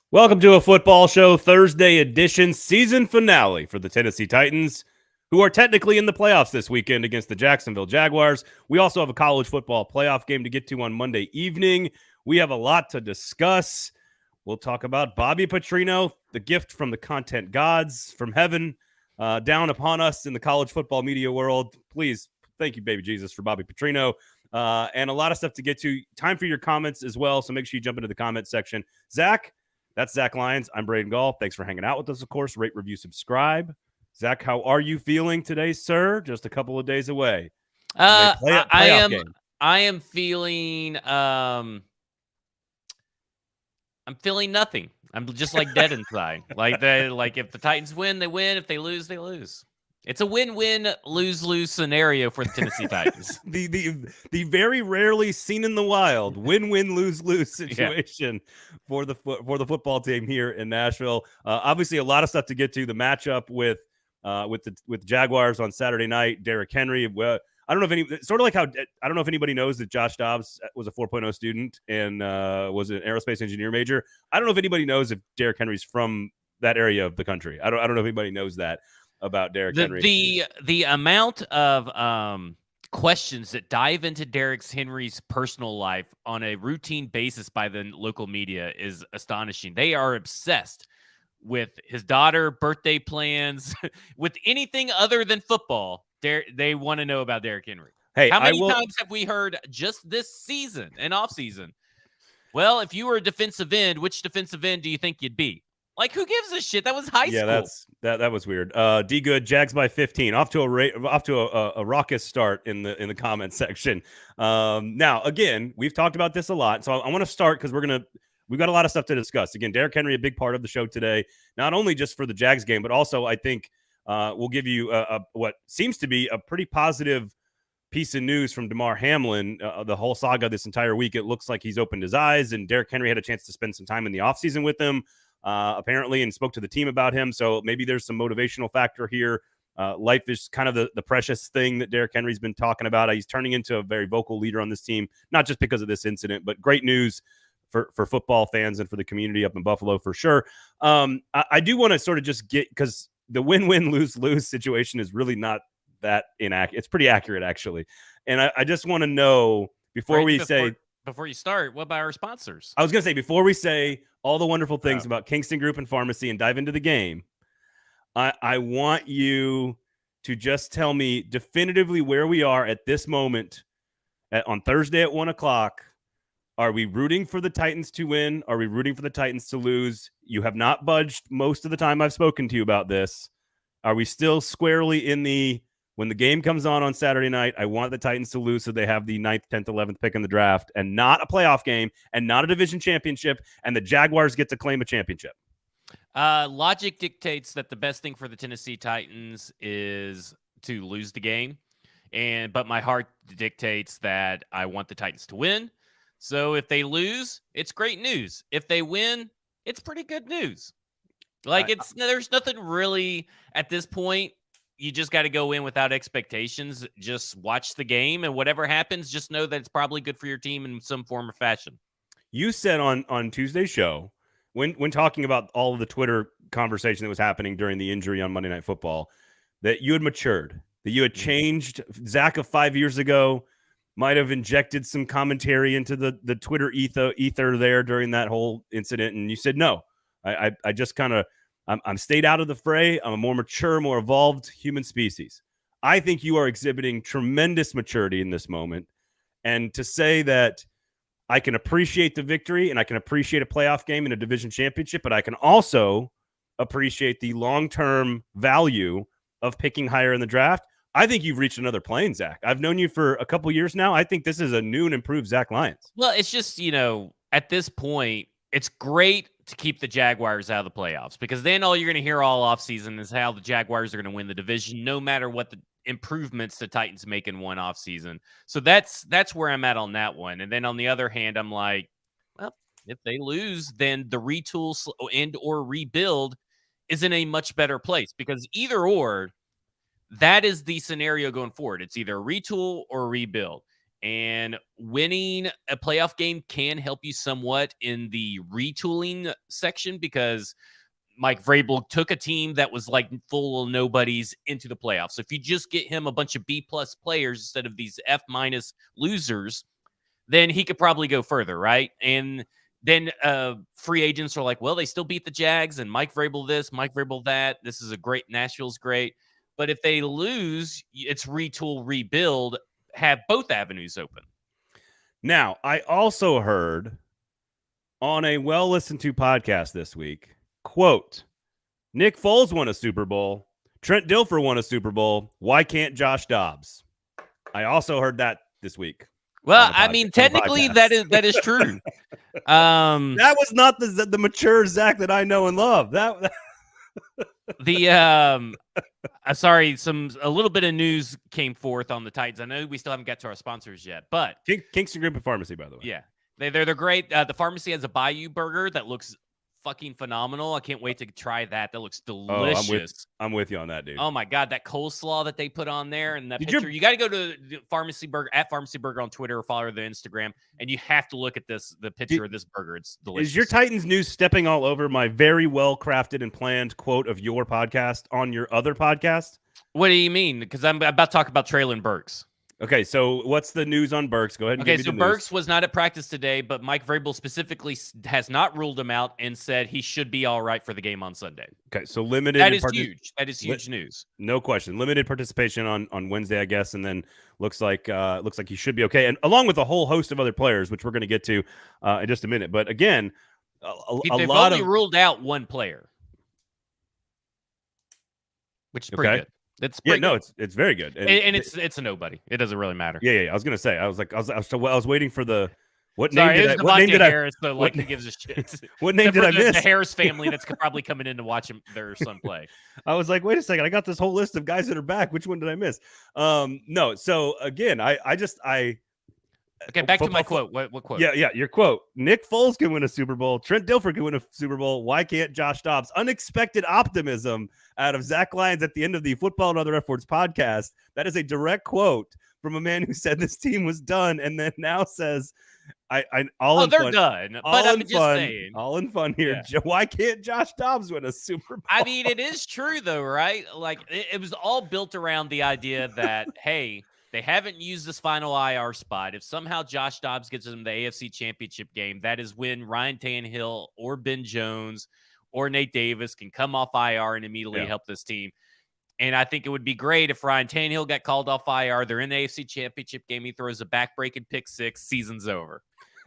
Welcome to a football show Thursday edition season finale for the Tennessee Titans, who are technically in the playoffs this weekend against the Jacksonville Jaguars. We also have a college football playoff game to get to on Monday evening. We have a lot to discuss. We'll talk about Bobby Petrino, the gift from the content gods from heaven down upon us in the college football media world. Please, thank you, baby Jesus, for Bobby Petrino. And a lot of stuff to get to. Time for your comments as well, so make sure you jump into the comment section. Zach, that's Zach Lyons. I'm Braden Gall. Thanks for hanging out with us, of course. Rate, review, subscribe. Zach, how are you feeling today, sir? Just a couple of days away. I am feeling I'm feeling nothing. I'm just like dead inside. Like if the Titans win, they win. If they lose, they lose. It's a win-win, lose-lose scenario for the Tennessee Titans. the very rarely seen in the wild win-win, lose-lose situation for the football team here in Nashville. Obviously, a lot of stuff to get to. The matchup with the Jaguars on Saturday night. Derrick Henry. I don't know if anybody knows that Josh Dobbs was a 4.0 student and was an aerospace engineer major. I don't know if anybody knows if Derrick Henry's from that area of the country. I don't know if anybody knows that about Derrick Henry. The amount of questions that dive into Derrick Henry's personal life on a routine basis by the local media is astonishing. They are obsessed with his daughter, birthday plans, with anything other than football. They want to know about Derrick Henry. Hey, how many times have we heard just this season and off season? Well, if you were a defensive end, which defensive end do you think you'd be? Like, who gives a shit? That was high school. Yeah, that was weird. D Good, Jags by 15. Off to a raucous start in the comment section. Now, again, we've talked about this a lot, so I want to start because we've got a lot of stuff to discuss. Again, Derrick Henry, a big part of the show today, not only just for the Jags game, but also I think we'll give you what seems to be a pretty positive piece of news from Damar Hamlin. The whole saga this entire week, it looks like he's opened his eyes, and Derrick Henry had a chance to spend some time in the offseason with him. Apparently, and spoke to the team about him. So maybe there's some motivational factor here. Life is kind of the precious thing that Derrick Henry's been talking about. He's turning into a very vocal leader on this team, not just because of this incident, but great news for football fans and for the community up in Buffalo for sure. I do want to sort of just get, because the win-win, lose-lose situation is really not that inaccurate. It's pretty accurate, actually. And I just want to know before you start, what about our sponsors? I was going to say, before we say all the wonderful things about Kingston Group and Pharmacy and dive into the game, I want you to just tell me definitively where we are at this moment on Thursday at 1 o'clock. Are we rooting for the Titans to win? Are we rooting for the Titans to lose? You have not budged most of the time I've spoken to you about this. Are we still squarely in when the game comes on Saturday night, I want the Titans to lose so they have the 9th, 10th, 11th pick in the draft and not a playoff game and not a division championship, and the Jaguars get to claim a championship? Logic dictates that the best thing for the Tennessee Titans is to lose the game, but my heart dictates that I want the Titans to win. So if they lose, it's great news. If they win, it's pretty good news. Like, there's nothing really at this point. You just got to go in without expectations. Just watch the game, and whatever happens, just know that it's probably good for your team in some form or fashion. You said on Tuesday's show, when talking about all of the Twitter conversation that was happening during the injury on Monday Night Football, that you had matured, that you had changed. Zach of 5 years ago might have injected some commentary into the Twitter ether there during that whole incident, and you said, no, I just kind of, I'm stayed out of the fray. I'm a more mature, more evolved human species. I think you are exhibiting tremendous maturity in this moment. And to say that I can appreciate the victory and I can appreciate a playoff game and a division championship, but I can also appreciate the long-term value of picking higher in the draft, I think you've reached another plane, Zach. I've known you for a couple years now. I think this is a new and improved Zach Lyons. Well, it's just, at this point, it's great to keep the Jaguars out of the playoffs, because then all you're going to hear all offseason is how the Jaguars are going to win the division, no matter what the improvements the Titans make in one offseason. So that's where I'm at on that one. And then on the other hand, I'm like, well, if they lose, then the retool and or rebuild is in a much better place, because either or, that is the scenario going forward. It's either retool or rebuild. And winning a playoff game can help you somewhat in the retooling section because Mike Vrabel took a team that was like full of nobodies into the playoffs. So if you just get him a bunch of B-plus players instead of these F-minus losers, then he could probably go further, right? And then free agents are like, well, they still beat the Jags and Mike Vrabel this, Mike Vrabel that. This is a great, Nashville's great. But if they lose, it's retool, rebuild, have both avenues open. Now, I also heard on a well-listened to podcast this week, quote, Nick Foles won a Super Bowl. Trent Dilfer won a Super Bowl. Why can't Josh Dobbs? I also heard that this week. Well, I mean, technically that is true. That was not the mature Zach that I know and love. Sorry, a little bit of news came forth on the Titans. I know we still haven't got to our sponsors yet, but Kingston Group and Pharmacy, by the way. Yeah, they're great. The pharmacy has a Bayou burger that looks fucking phenomenal. I can't wait to try that. That looks delicious. I'm with you on that, dude. Oh my god, that coleslaw that they put on there and that picture. You got to go to Pharmacy Burger at Pharmacy Burger on Twitter or follow their Instagram, and you have to look at the picture of this burger. It's delicious. Is your Titans news stepping all over my very well crafted and planned quote of your podcast on your other podcast? What do you mean? Because I'm about to talk about Traylon Burks. Okay, so what's the news on Burks? Go ahead and give me the news. Burks was not at practice today, but Mike Vrabel specifically has not ruled him out and said he should be all right for the game on Sunday. Okay, so limited. That is huge. That is huge news. No question. Limited participation on Wednesday, I guess, and then looks like he should be okay, and along with a whole host of other players, which we're going to get to in just a minute. But again, they've only ruled out one player, which is pretty good. It's very good, and it's a nobody. It doesn't really matter. Yeah. I was gonna say, I was waiting for the what Sorry, name did I? What name did Harris, I? Like he gives a shit. What name did I miss? The Harris family that's probably coming in to watch their son play. I was like, wait a second, I got this whole list of guys that are back. Which one did I miss? No. So again, Okay, back to my quote. What quote? Yeah, your quote. Nick Foles can win a Super Bowl. Trent Dilfer can win a Super Bowl. Why can't Josh Dobbs? Unexpected optimism out of Zach Lyons at the end of the Football and Other F Words podcast. That is a direct quote from a man who said this team was done and then now says, they're done. But I'm just saying. All in fun here. Yeah. Why can't Josh Dobbs win a Super Bowl? I mean, it is true, though, right? Like, it was all built around the idea that, hey, they haven't used this final IR spot. If somehow Josh Dobbs gets them the AFC Championship game, that is when Ryan Tannehill or Ben Jones or Nate Davis can come off IR and immediately help this team. And I think it would be great if Ryan Tannehill got called off IR. They're in the AFC Championship game. He throws a back-breaking pick six. Season's over.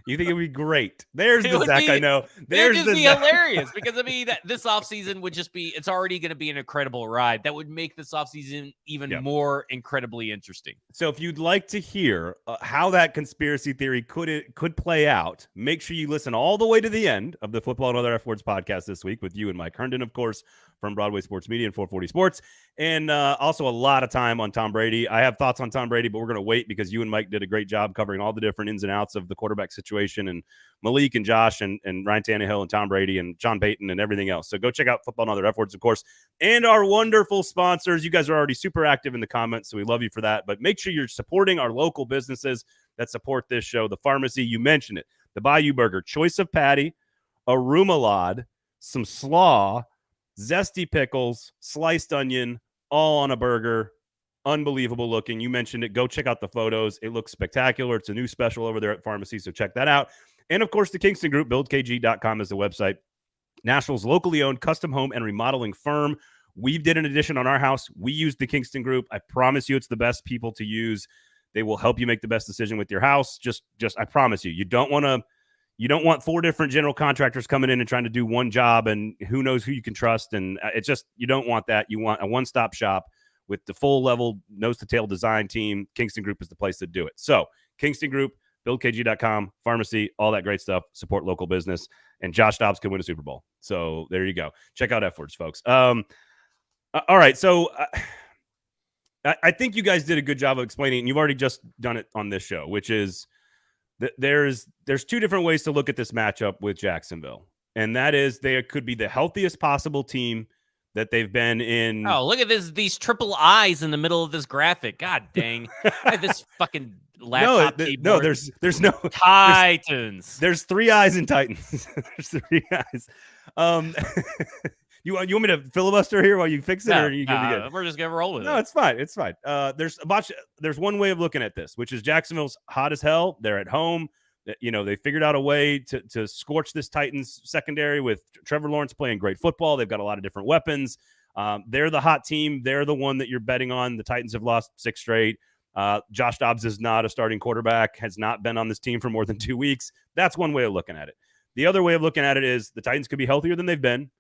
You think it would be great? There's the Zach I know. There's it would just be hilarious because, I mean, this offseason would just be – it's already going to be an incredible ride. That would make this offseason even more incredibly interesting. So if you'd like to hear how that conspiracy theory could play out, make sure you listen all the way to the end of the Football and Other F Words podcast this week with you and Mike Herndon, of course, from Broadway Sports Media and 440 Sports. And also a lot of time on Tom Brady. I have thoughts on Tom Brady, but we're going to wait because you and Mike did a great job covering all the different ins and outs of the quarterback situation and Malik and Josh and Ryan Tannehill and Tom Brady and John Payton and everything else. So go check out Football and Other F Words, of course, and our wonderful sponsors. You guys are already super active in the comments, so we love you for that. But make sure you're supporting our local businesses that support this show. The Pharmacy, you mentioned it. The Bayou Burger, choice of patty, a remoulade, some slaw, zesty pickles, sliced onion, all on a burger. Unbelievable looking. You mentioned it. Go check out the photos. It looks spectacular. It's a new special over there at Pharmacy, so check that out. And, of course, the Kingston Group, buildkg.com is the website. Nashville's locally owned custom home and remodeling firm. We did an addition on our house. We used the Kingston Group. I promise you it's the best people to use. They will help you make the best decision with your house. Just I promise you. You don't want 4 different general contractors coming in and trying to do one job, and who knows who you can trust. And it's just, you don't want that. You want a one-stop shop with the full level nose-to-tail design team. Kingston Group is the place to do it. So Kingston Group, buildkg.com, Pharmacy, all that great stuff. Support local business. And Josh Dobbs can win a Super Bowl. So there you go. Check out F Words, folks. All right. So I think you guys did a good job of explaining, and you've already just done it on this show, which is there's 2 different ways to look at this matchup with Jacksonville. And that is they could be the healthiest possible team that they've been in. Oh, look at these triple I's in the middle of this graphic. God dang. I have this fucking laptop keyboard. There's no Titans. There's 3 eyes in Titans. There's 3 eyes. You want me to filibuster here while you fix it, or are you gonna be good? We're just gonna roll with it. No, it's fine. It's fine. There's one way of looking at this, which is Jacksonville's hot as hell. They're at home. They figured out a way to scorch this Titans secondary with Trevor Lawrence playing great football. They've got a lot of different weapons. They're the hot team. They're the one that you're betting on. The Titans have lost 6 straight. Josh Dobbs is not a starting quarterback, has not been on this team for more than 2 weeks. That's one way of looking at it. The other way of looking at it is the Titans could be healthier than they've been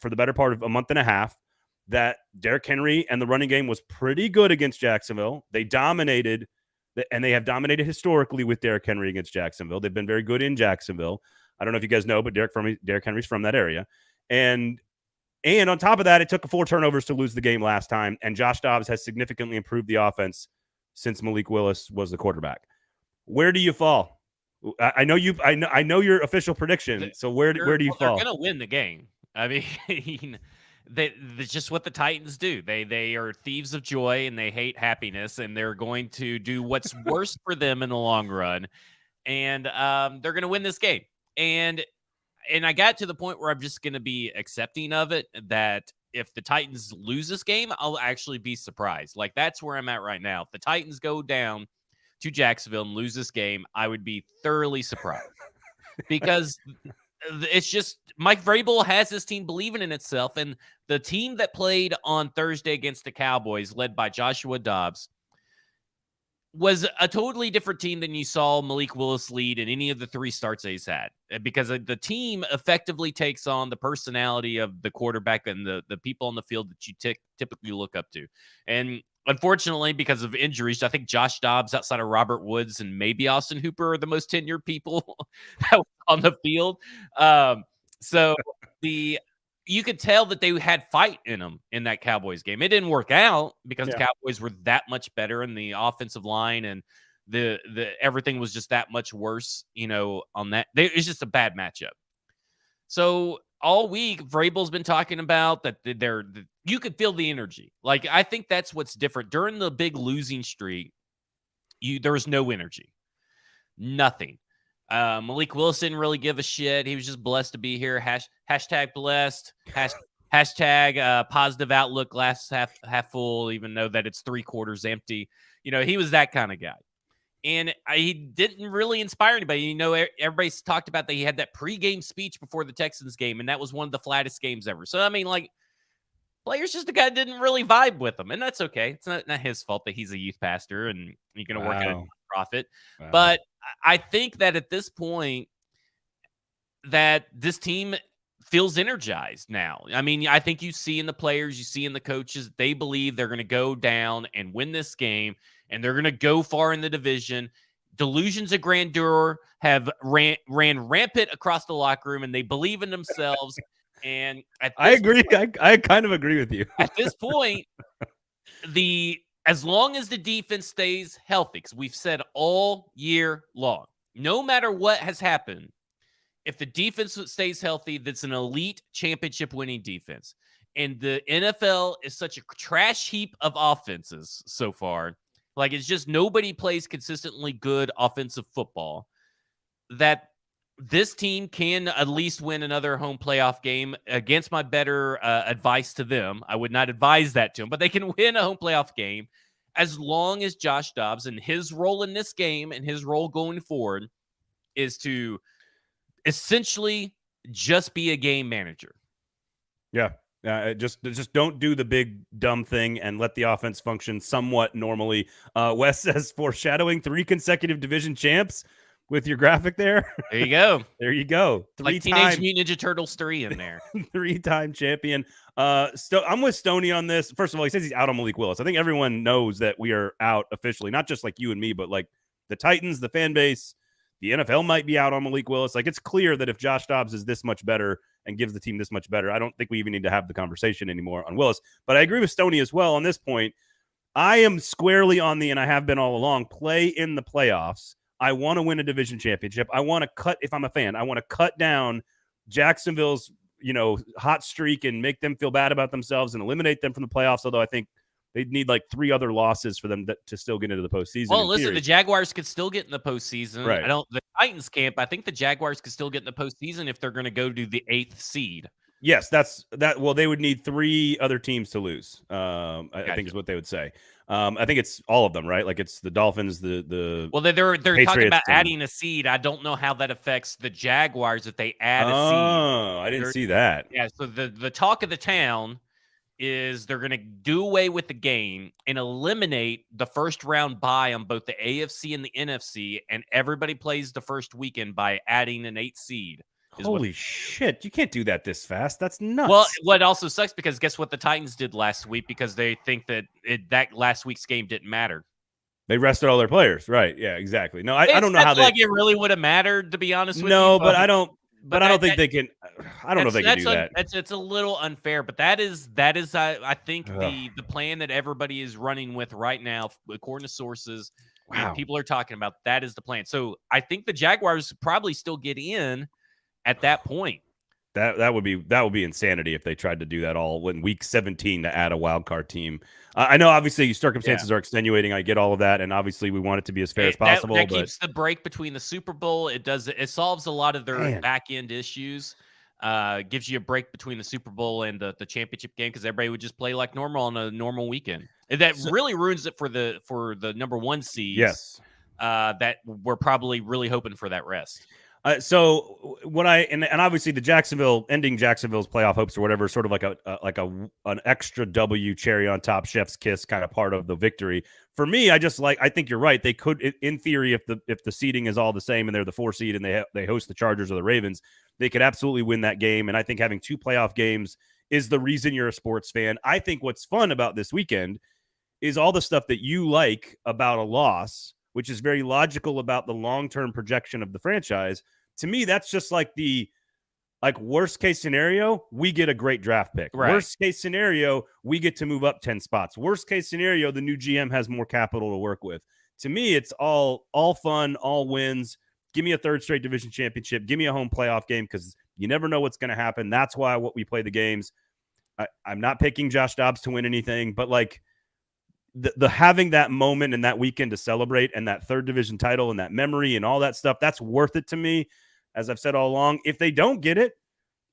for the better part of a month and a half. That Derrick Henry and the running game was pretty good against Jacksonville. They dominated, and they have dominated historically with Derrick Henry against Jacksonville. They've been very good in Jacksonville. I don't know if you guys know, but Derrick Henry's from that area. And on top of that, it took 4 turnovers to lose the game last time, and Josh Dobbs has significantly improved the offense since Malik Willis was the quarterback. Where do you fall? I know your official prediction. So where do you fall? They're going to win the game. I mean, that's just what the Titans do. They are thieves of joy and they hate happiness, and they're going to do what's worst for them in the long run. And they're going to win this game. And I got to the point where I'm just going to be accepting of it, that if the Titans lose this game, I'll actually be surprised. Like, that's where I'm at right now. If the Titans go down to Jacksonville and lose this game, I would be thoroughly surprised because it's just Mike Vrabel has this team believing in itself. And the team that played on Thursday against the Cowboys, led by Joshua Dobbs, was a totally different team than you saw Malik Willis lead in any of the 3 starts that he's had, because the team effectively takes on the personality of the quarterback and the people on the field that you typically look up to. And unfortunately, because of injuries, I think Josh Dobbs, outside of Robert Woods and maybe Austin Hooper, are the most tenured people on the field. So you could tell that they had fight in them in that Cowboys game. It didn't work out because the Cowboys were that much better in the offensive line, and the everything was just that much worse, on that. It's just a bad matchup. So all week, Vrabel's been talking about that you could feel the energy. Like, I think that's what's different. During the big losing streak, there was no energy. Nothing. Malik Willis didn't really give a shit. He was just blessed to be here. Hashtag blessed. Hashtag positive outlook, glass half full, even though that it's 3/4 empty. He was that kind of guy. And he didn't really inspire anybody. Everybody's talked about that he had that pregame speech before the Texans game, and that was one of the flattest games ever. So, I mean, like, players just the guy didn't really vibe with him, and that's okay. It's not his fault that he's a youth pastor and you're going to work at a nonprofit. Wow. But I think that at this point that this team feels energized now. I mean, I think you see in the players, you see in the coaches, they believe they're going to go down and win this game, and they're going to go far in the division. Delusions of grandeur have ran rampant across the locker room, and they believe in themselves. And I agree. I kind of agree with you. At this point, as long as the defense stays healthy, because we've said all year long, no matter what has happened, if the defense stays healthy, that's an elite championship winning defense. And the NFL is such a trash heap of offenses so far. Like, it's just nobody plays consistently good offensive football, that this team can at least win another home playoff game. Against my better advice to them, I would not advise that to them, but they can win a home playoff game as long as Josh Dobbs and his role in this game and his role going forward is to essentially just be a game manager. Yeah. Just don't do the big dumb thing and let the offense function somewhat normally. Wes says, foreshadowing 3 consecutive division champs with your graphic there. There you go. There you go. Like Teenage Mutant Ninja Turtles 3 in there. 3-time champion. I'm with Stoney on this. First of all, he says he's out on Malik Willis. I think everyone knows that we are out officially, not just like you and me, but like the Titans, the fan base, the NFL might be out on Malik Willis. Like, it's clear that if Josh Dobbs is this much better and gives the team this much better, I don't think we even need to have the conversation anymore on Willis. But I agree with Stoney as well on this point. I am squarely on and I have been all along, play in the playoffs. I want to win a division championship. I want to cut, if I'm a fan, I want to cut down Jacksonville's hot streak and make them feel bad about themselves and eliminate them from the playoffs. Although I think they'd need like 3 other losses for them to still get into the postseason. Well, listen, the Jaguars could still get in the postseason. Right. The Titans camp, I think the Jaguars could still get in the postseason if they're going to go to the 8th seed. Yes, that's that. Well, they would need 3 other teams to lose. I think is what they would say. I think it's all of them, right? Like it's the Dolphins, the well, they're Patriots talking about adding a seed. I don't know how that affects the Jaguars if they add a seed. Oh, I didn't see that. Yeah, so the talk of the town is they're going to do away with the game and eliminate the first round bye on both the AFC and the NFC, and everybody plays the first weekend by adding an 8th seed. Holy shit. You can't do that this fast. That's nuts. Well, what also sucks because guess what the Titans did last week because they think that that last week's game didn't matter. They rested all their players. Right. Yeah, exactly. No, I don't know how like it really would have mattered, to be honest with you. No, but I don't. But I don't think they can. I don't know if they can do that. It's a little unfair, but that is I think the plan that everybody is running with right now, according to sources, and people are talking about, that is the plan. So I think the Jaguars probably still get in at that point. That would be insanity if they tried to do that all in week 17 to add a wild card team. I know obviously circumstances are extenuating. I get all of that, and obviously we want it to be as fair as possible. That keeps the break between the Super Bowl. It solves a lot of their back end issues. Gives you a break between the Super Bowl and the championship game because everybody would just play like normal on a normal weekend. That really ruins it for the number 1 seeds. Yes, that we're probably really hoping for that rest. So what and obviously the ending Jacksonville's playoff hopes or whatever, sort of like an extra W cherry on top, chef's kiss kind of part of the victory. For me, I think you're right. They could, in theory, if the seeding is all the same and they're the 4 seed and they host the Chargers or the Ravens, they could absolutely win that game. And I think having 2 playoff games is the reason you're a sports fan. I think what's fun about this weekend is all the stuff that you like about a loss, which is very logical about the long-term projection of the franchise. To me, that's just like the worst case scenario, we get a great draft pick. Right. Worst case scenario, we get to move up 10 spots. Worst case scenario, the new GM has more capital to work with. To me, it's all fun, all wins. Give me a 3rd straight division championship. Give me a home playoff game because you never know what's going to happen. That's why we play the games. I'm not picking Josh Dobbs to win anything, but the having that moment and that weekend to celebrate and that 3rd division title and that memory and all that stuff, that's worth it to me. As I've said all along, if they don't get it,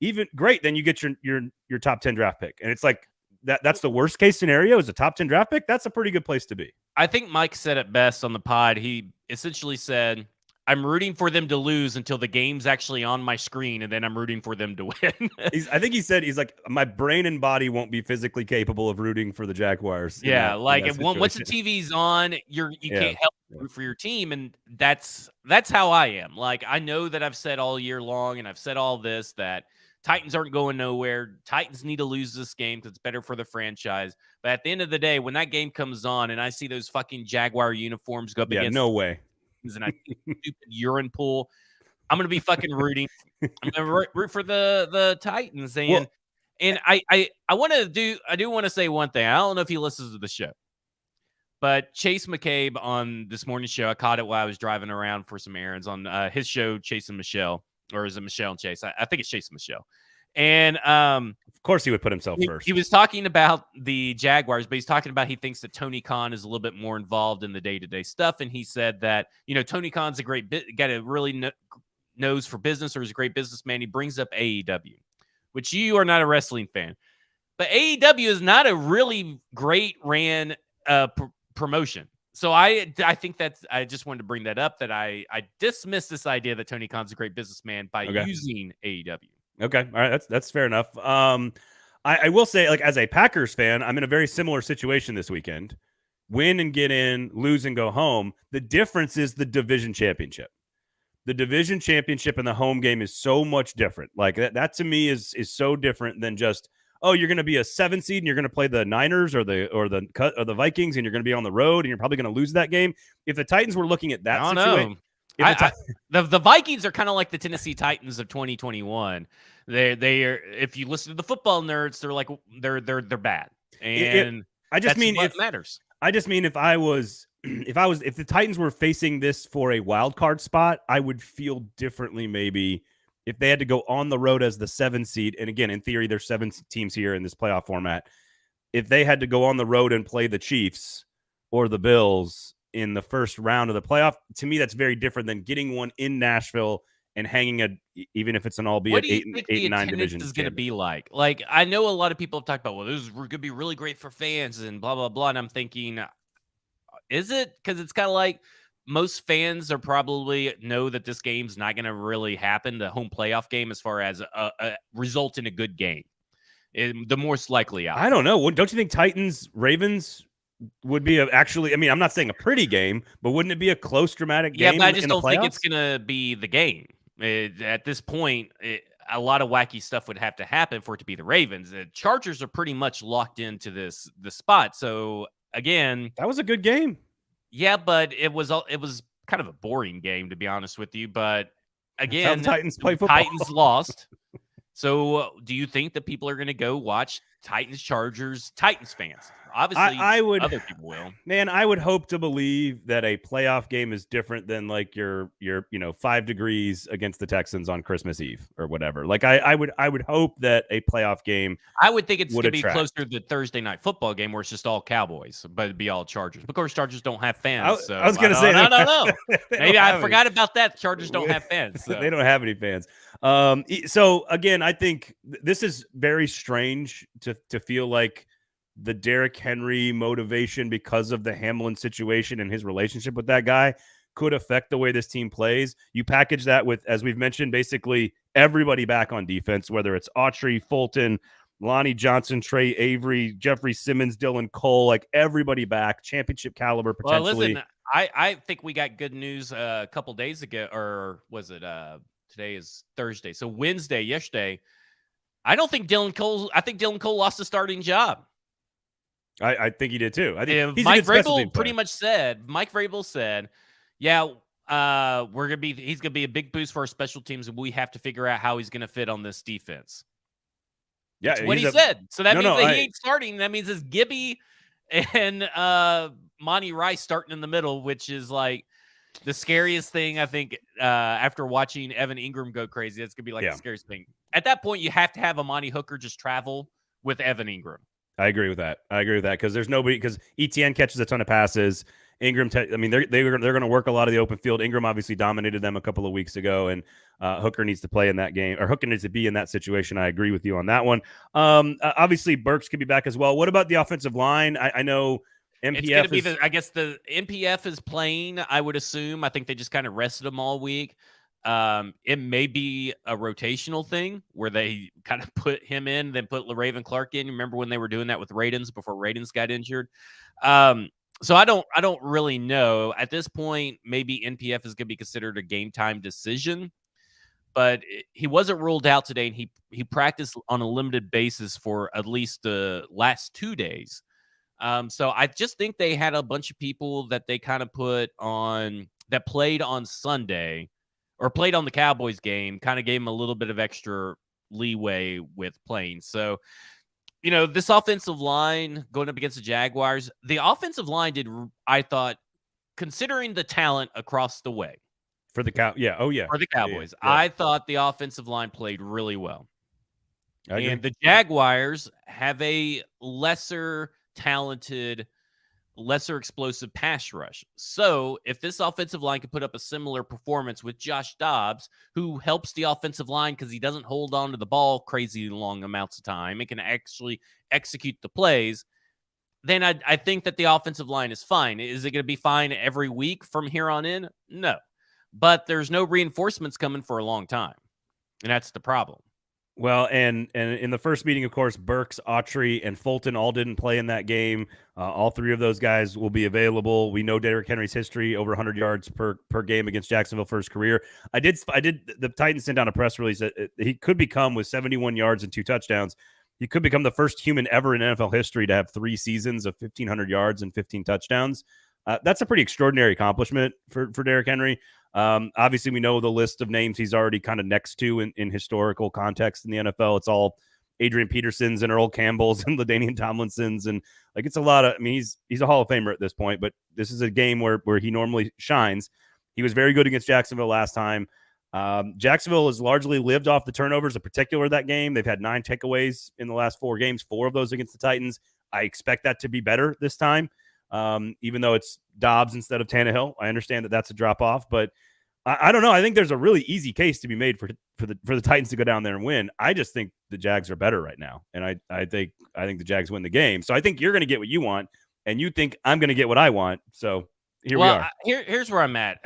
even great, then you get your top 10 draft pick. And it's like that's the worst case scenario is a top 10 draft pick. That's a pretty good place to be. I think Mike said it best on the pod. He essentially said, I'm rooting for them to lose until the game's actually on my screen, and then I'm rooting for them to win. I think he said, he's like, my brain and body won't be physically capable of rooting for the Jaguars. Yeah, once the TV's on, you can't help root for your team, and that's how I am. Like, I know that I've said all year long, and I've said all this, that Titans aren't going nowhere. Titans need to lose this game because it's better for the franchise. But at the end of the day, when that game comes on and I see those fucking Jaguar uniforms go up against no way. And I see a stupid urine pool, I'm gonna be fucking rooting. I'm gonna root for the Titans, and I do want to say one thing. I don't know if he listens to the show, but Chase McCabe on this morning's show, I caught it while I was driving around for some errands on his show, Chase and Michelle, or is it Michelle and Chase? I think it's Chase and Michelle. And of course he would put himself first. He was talking about the Jaguars, but he's talking about he thinks that Tony Khan is a little bit more involved in the day-to-day stuff. And he said that, Tony Khan's a great got a really nose for business, or is a great businessman. He brings up AEW, which you are not a wrestling fan. But AEW is not a really great ran promotion. So I think I just wanted to bring that up, that I dismiss this idea that Tony Khan's a great businessman by using AEW. Okay. All right. That's fair enough. I will say, as a Packers fan, I'm in a very similar situation this weekend. Win and get in, lose and go home. The difference is the division championship. The division championship and the home game is so much different. Like that to me is so different than just, oh, you're going to be a 7 seed and you're going to play the Niners or the Vikings and you're going to be on the road and you're probably going to lose that game. If the Titans were looking at that situation, the Vikings are kind of like the Tennessee Titans of 2021. They are, if you listen to the football nerds, they're like they're bad. And it matters. I just mean if the Titans were facing this for a wild card spot, I would feel differently maybe if they had to go on the road as the 7 seed, and again, in theory, there's 7 teams here in this playoff format. If they had to go on the road and play the Chiefs or the Bills in the first round of the playoff, to me, that's very different than getting one in Nashville and hanging even if it's an albeit What do you 8 and think 8 the and 9 attendance division is going to be like? Like, I know a lot of people have talked about, well, this is going to be really great for fans and blah, blah, blah. And I'm thinking, is it? Because it's kind of like most fans are probably know that this game's not going to really happen, the home playoff game, as far as a result in a good game. The most likely outcome. I don't know. Don't you think Titans-Ravens would be actually, I mean, I'm not saying a pretty game, but wouldn't it be a close, dramatic game? Yeah, but I just in the don't think it's playoffs? going to be the game. At this point, a lot of wacky stuff would have to happen for it to be the Ravens. The Chargers are pretty much locked into the spot. So again, that was a good game. Yeah, but it was kind of a boring game, to be honest with you. But again, the Titans play football. Titans lost. So do you think that people are going to go watch Titans fans? Obviously, I would. Other people will. Man, I would hope to believe that a playoff game is different than like your 5 degrees against the Texans on Christmas Eve or whatever. Like I would hope that a playoff game. I would think it's going to be attract. closer to the Thursday night football game where it's just all Cowboys, but it'd be all Chargers. Of course, Chargers don't have fans. I was going to say, I don't know. Maybe I forgot about that. Chargers don't have fans. So. They don't have any fans. So again, I think this is very strange to feel like the Derrick Henry motivation because of the Hamlin situation and his relationship with that guy could affect the way this team plays. You package that with, as we've mentioned, basically everybody back on defense, whether it's Autry, Fulton, Lonnie Johnson, Trey Avery, Jeffrey Simmons, Dylan Cole, like everybody back, championship caliber potentially. Well, listen, I think we got good news a couple days ago, or was it today is Thursday. So yesterday, I think Dylan Cole lost the starting job. I think he did too. I think Mike Vrabel pretty much said. Mike Vrabel said, "Yeah, he's gonna be a big boost for our special teams, and we have to figure out how he's gonna fit on this defense." Yeah, that's what he said. So that means that he ain't starting. That means it's Gibby and Monty Rice starting in the middle, which is like the scariest thing. I think after watching Evan Ingram go crazy, that's gonna be like the scariest thing. At that point, you have to have Amani Hooker just travel with Evan Ingram. I agree with that because there's nobody, because ETN catches a ton of passes. Ingram, they're going to work a lot of the open field. Ingram obviously dominated them a couple of weeks ago, and Hooker needs to play in that game, or Hooker needs to be in that situation. I agree with you on that one. Obviously, Burks could be back as well. What about the offensive line? I know MPF the MPF is playing, I would assume. I think they just kind of rested him all week. It may be a rotational thing where they kind of put him in, then put LaRaven Clark in. Remember when they were doing that with Radens before Radens got injured? So I don't really know. At this point, maybe NPF is going to be considered a game time decision, but he wasn't ruled out today, and he practiced on a limited basis for at least the last 2 days. So I just think they had a bunch of people that they kind of put on that played on Sunday or played on the Cowboys game, kind of gave him a little bit of extra leeway with playing. So, this offensive line going up against the Jaguars, the offensive line did, I thought, considering the talent across the way. For the For the Cowboys. Yeah. I thought the offensive line played really well. And the Jaguars have a lesser talented, lesser explosive pass rush. So if this offensive line can put up a similar performance with Josh Dobbs, who helps the offensive line because he doesn't hold on to the ball crazy long amounts of time and can actually execute the plays, then I think that the offensive line is fine. Is it going to be fine every week from here on in? No. But there's no reinforcements coming for a long time. And that's the problem. Well, and in the first meeting, of course, Burks, Autry, and Fulton all didn't play in that game. All 3 of those guys will be available. We know Derrick Henry's history, over 100 yards per game against Jacksonville for his career. The Titans sent out a press release that he could become, with 71 yards and 2 touchdowns, he could become the first human ever in NFL history to have 3 seasons of 1,500 yards and 15 touchdowns. That's a pretty extraordinary accomplishment for Derrick Henry. Obviously, we know the list of names he's already kind of next to in historical context in the NFL. It's all Adrian Petersons and Earl Campbells and LaDainian Tomlinsons, and it's a lot of. I mean, he's a Hall of Famer at this point, but this is a game where he normally shines. He was very good against Jacksonville last time. Jacksonville has largely lived off the turnovers, in particular that game. They've had 9 takeaways in the last 4 games, 4 of those against the Titans. I expect that to be better this time, even though it's Dobbs instead of Tannehill. I understand that that's a drop off, but I don't know. I think there's a really easy case to be made for the Titans to go down there and win. I just think the Jags are better right now, and I think the Jags win the game. So I think you're going to get what you want, and you think I'm going to get what I want. So here we are. Here's where I'm at.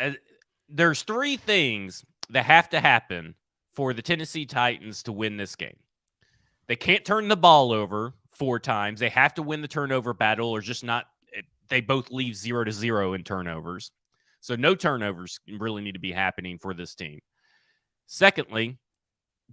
There's 3 things that have to happen for the Tennessee Titans to win this game. They can't turn the ball over 4 times. They have to win the turnover battle, or just not. They both leave 0-0 in turnovers. So no turnovers really need to be happening for this team. Secondly,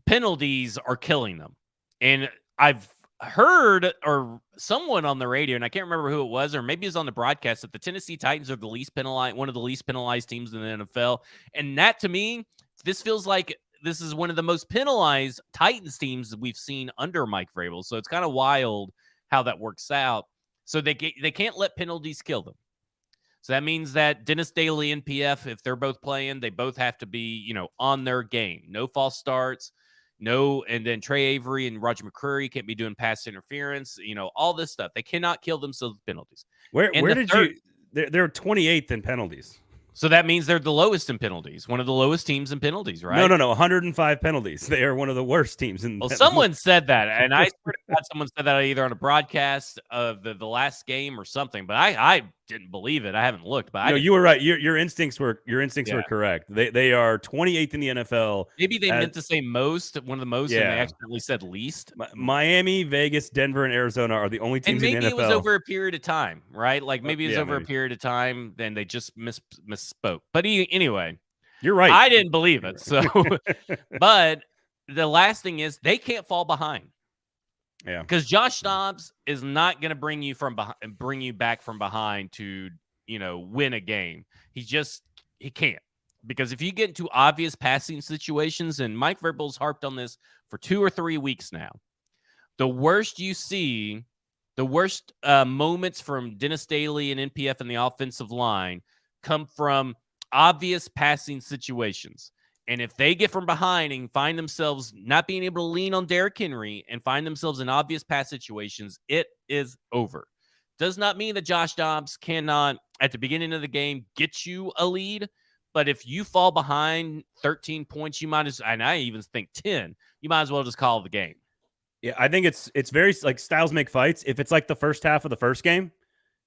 penalties are killing them. And I've heard, or someone on the radio, and I can't remember who it was, or maybe it was on the broadcast, that the Tennessee Titans are the least penalized, one of the least penalized teams in the NFL. And that, to me, this feels like this is one of the most penalized Titans teams that we've seen under Mike Vrabel. So it's kind of wild how that works out. So they can't let penalties kill them. So that means that Dennis Daly and PF, if they're both playing, they both have to be, on their game. No false starts, and then Trey Avery and Roger McCreary can't be doing pass interference, all this stuff. They cannot kill themselves with penalties. Where did you? They're 28th in penalties. So that means they're the lowest in penalties, one of the lowest teams in penalties, right? No, 105 penalties. They are one of the worst teams in. Well, someone said that, and I swear to God, someone said that either on a broadcast of the last game or something. But I didn't believe it. I haven't looked, but you were right. Your instincts were were correct. They are 28th in the NFL. Maybe they meant to say most, one of the most, and they accidentally said least. Miami, Vegas, Denver, and Arizona are the only teams in the NFL. And maybe it was over a period of time, right? Like maybe it was over a period of time, then they just misspoke. But anyway, you're right. I didn't believe it. So, but the last thing is they can't fall behind. Yeah, because Josh Dobbs is not going to bring you back from behind to win a game. He can't, because if you get into obvious passing situations, and Mike Vrabel's harped on this for 2 or 3 weeks now, the worst moments from Dennis Daly and NPF and the offensive line come from obvious passing situations. And if they get from behind and find themselves not being able to lean on Derrick Henry and find themselves in obvious pass situations, it is over. Does not mean that Josh Dobbs cannot, at the beginning of the game, get you a lead. But if you fall behind 13 points, you might as, and I even think 10, you might as well just call the game. Yeah, I think it's very like styles make fights. If it's like the first half of the first game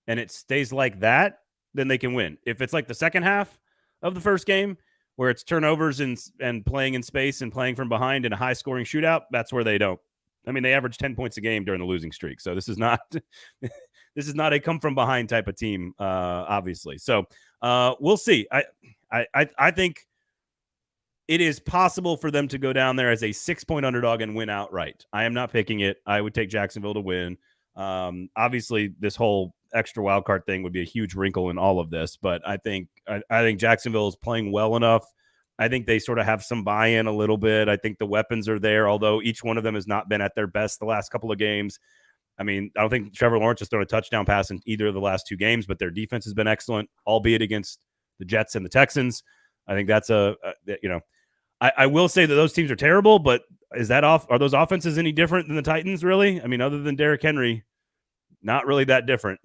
and it stays like that, then they can win. If it's like the second half of the first game, where it's turnovers and playing in space and playing from behind in a high-scoring shootout, that's where they don't. I mean, they average 10 points a game during the losing streak. So this is not a come-from-behind type of team, obviously. So we'll see. I think it is possible for them to go down there as a 6-point underdog and win outright. I am not picking it. I would take Jacksonville to win. Obviously, this whole extra wild card thing would be a huge wrinkle in all of this, but I think Jacksonville is playing well enough. I think they sort of have some buy-in a little bit. I think the weapons are there, although each one of them has not been at their best the last couple of games. I mean, I don't think Trevor Lawrence has thrown a touchdown pass in either of the last 2 games, but their defense has been excellent, albeit against the Jets and the Texans. I think that's I will say that those teams are terrible, but are those offenses any different than the Titans, really? I mean, other than Derrick Henry, not really that different.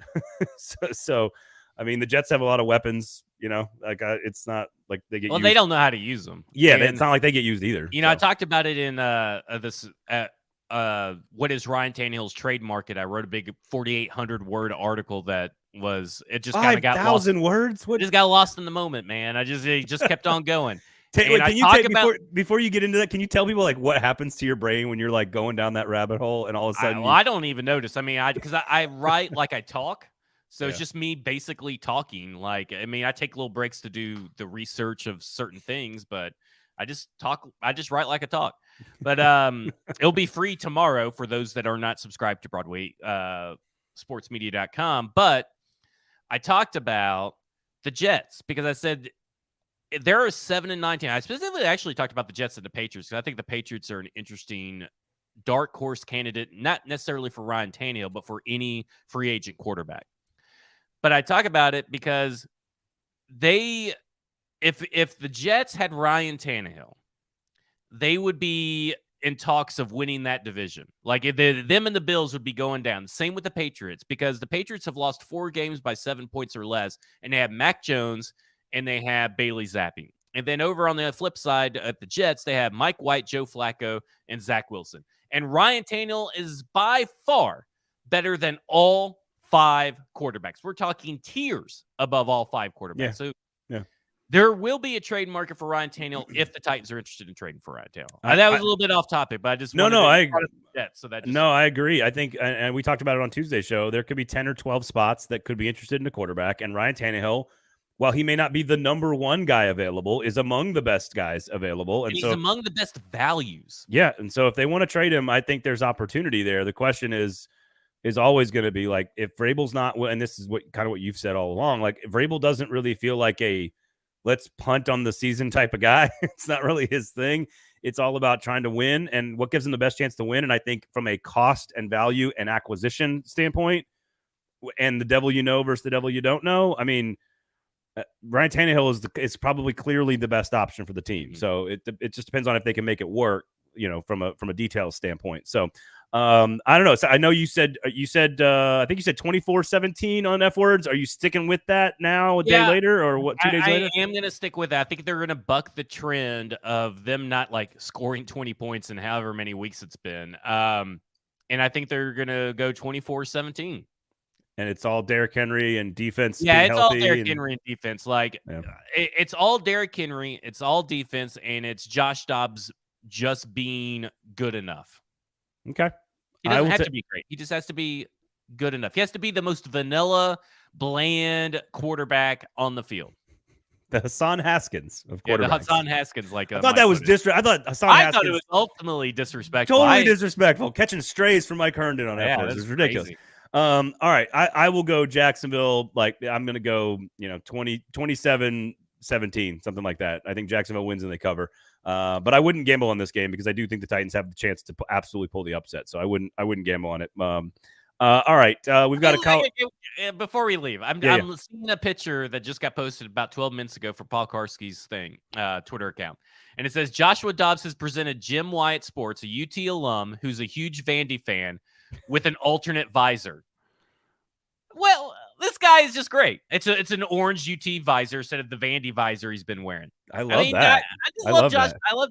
so, I mean, the Jets have a lot of weapons, it's not like they get used. They don't know how to use them. Yeah, it's not like they get used either. I talked about it in what is Ryan Tannehill's trade market. I wrote a big 4,800 word article that it just kind of got lost. 5,000 words? What? Just got lost in the moment, man. It just kept on going. Before you get into that, can you tell people like what happens to your brain when you're like going down that rabbit hole and all of a sudden I don't even notice. I mean, because I write like I talk, so it's just me basically talking. Like, I mean, I take little breaks to do the research of certain things, but I just talk. I just write like I talk. But it'll be free tomorrow for those that are not subscribed to Broadway sportsmedia.com. But I talked about the Jets because I said there are 7-19. I specifically actually talked about the Jets and the Patriots because I think the Patriots are an interesting dark horse candidate, not necessarily for Ryan Tannehill, but for any free agent quarterback. But I talk about it because if the Jets had Ryan Tannehill, they would be in talks of winning that division. Like them and the Bills would be going down. Same with the Patriots, because the Patriots have lost 4 games by 7 points or less, and they have Mac Jones and they have Bailey Zappi. And then over on the flip side at the Jets, they have Mike White, Joe Flacco, and Zach Wilson. And Ryan Tannehill is by far better than all 5 quarterbacks. We're talking tiers above all 5 quarterbacks. Yeah. So yeah. There will be a trade market for Ryan Tannehill if the Titans are interested in trading for Ryan Tannehill. That was a little bit off topic, but I just I agree. I think, and we talked about it on Tuesday's show, there could be 10 or 12 spots that could be interested in a quarterback, and Ryan Tannehill, while he may not be the number 1 guy available, is among the best guys available, and he's among the best values. Yeah, and so if they want to trade him, I think there's opportunity there. The question is always going to be like, if Vrabel's not, and this is what you've said all along, like if Vrabel doesn't really feel like a let's punt on the season type of guy, it's not really his thing. It's all about trying to win and what gives him the best chance to win. And I think from a cost and value and acquisition standpoint, and the devil you know versus the devil you don't know, I mean, Ryan Tannehill is probably clearly the best option for the team. Mm-hmm. So it just depends on if they can make it work, from a details standpoint. So I don't know. So I know you said I think you said 24-17 on F words. Are you sticking with that now day later, or what? 2 days later? I am going to stick with that. I think they're going to buck the trend of them not like scoring 20 points in however many weeks it's been. And I think they're going to go 24-17. And it's all Derrick Henry and defense. Yeah, it's all Derrick Henry and defense. Like it's all Derrick Henry. It's all defense, and it's Josh Dobbs just being good enough. Okay. He doesn't have to be great. He just has to be good enough. He has to be the most vanilla, bland quarterback on the field. The Hassan Haskins of quarterbacks. The Hassan Haskins. I thought that was I thought it was ultimately disrespectful. Totally disrespectful. Catching strays from Mike Herndon on that. It was ridiculous. Crazy. All right. I will go Jacksonville. Like I'm going to go, 27-17, something like that. I think Jacksonville wins and they cover. But I wouldn't gamble on this game because I do think the Titans have the chance to absolutely pull the upset. So I wouldn't gamble on it. All right. We've got a call. Before we leave, I'm seeing a picture that just got posted about 12 minutes ago for Paul Karski's Twitter account. And it says Joshua Dobbs has presented Jim Wyatt Sports, a UT alum who's a huge Vandy fan, with an alternate visor. Well, this guy is just great. It's an orange UT visor instead of the Vandy visor he's been wearing. I love that. I love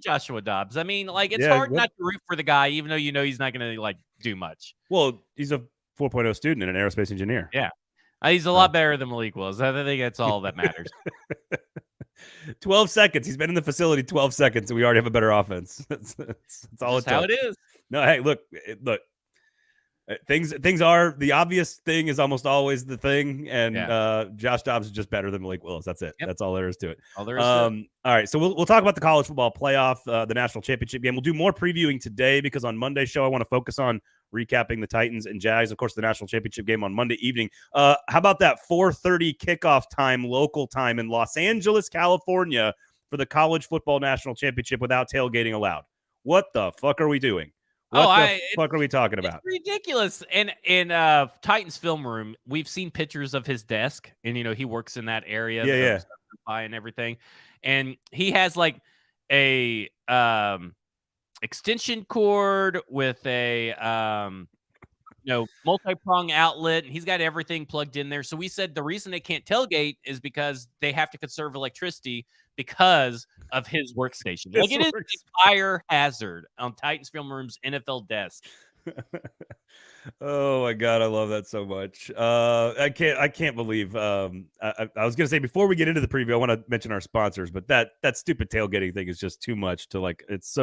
Joshua Dobbs. I mean, like it's hard not to root for the guy, even though he's not going to do much. Well, he's a 4.0 student and an aerospace engineer. Yeah, he's a lot better than Malik was. I think that's all that matters. 12 seconds. He's been in the facility 12 seconds, and we already have a better offense. That's all it's how it is. No, hey, look. Things are the obvious thing is almost always the thing, and Josh Dobbs is just better than Malik Willis. That's it. Yep. That's all there is to it. All there is to it. All right, so we'll talk about the college football playoff, the national championship game. We'll do more previewing today because on Monday's show I want to focus on recapping the Titans and Jags, of course, the national championship game on Monday evening. How about that 4:30 kickoff time, local time in Los Angeles, California, for the college football national championship without tailgating allowed? What the fuck are we doing? What the fuck are we talking about? It's ridiculous. And in Titans film room, we've seen pictures of his desk, and he works in that area. Yeah. And everything, and he has like a extension cord with a multi-prong outlet, and he's got everything plugged in there. So we said the reason they can't tailgate is because they have to conserve electricity because of his workstation. Like it is a fire hazard on Titans film room's NFL desk. Oh my God, I love that so much. I can't believe. I was gonna say before we get into the preview, I want to mention our sponsors, but that stupid tailgating thing is just too much to like. It's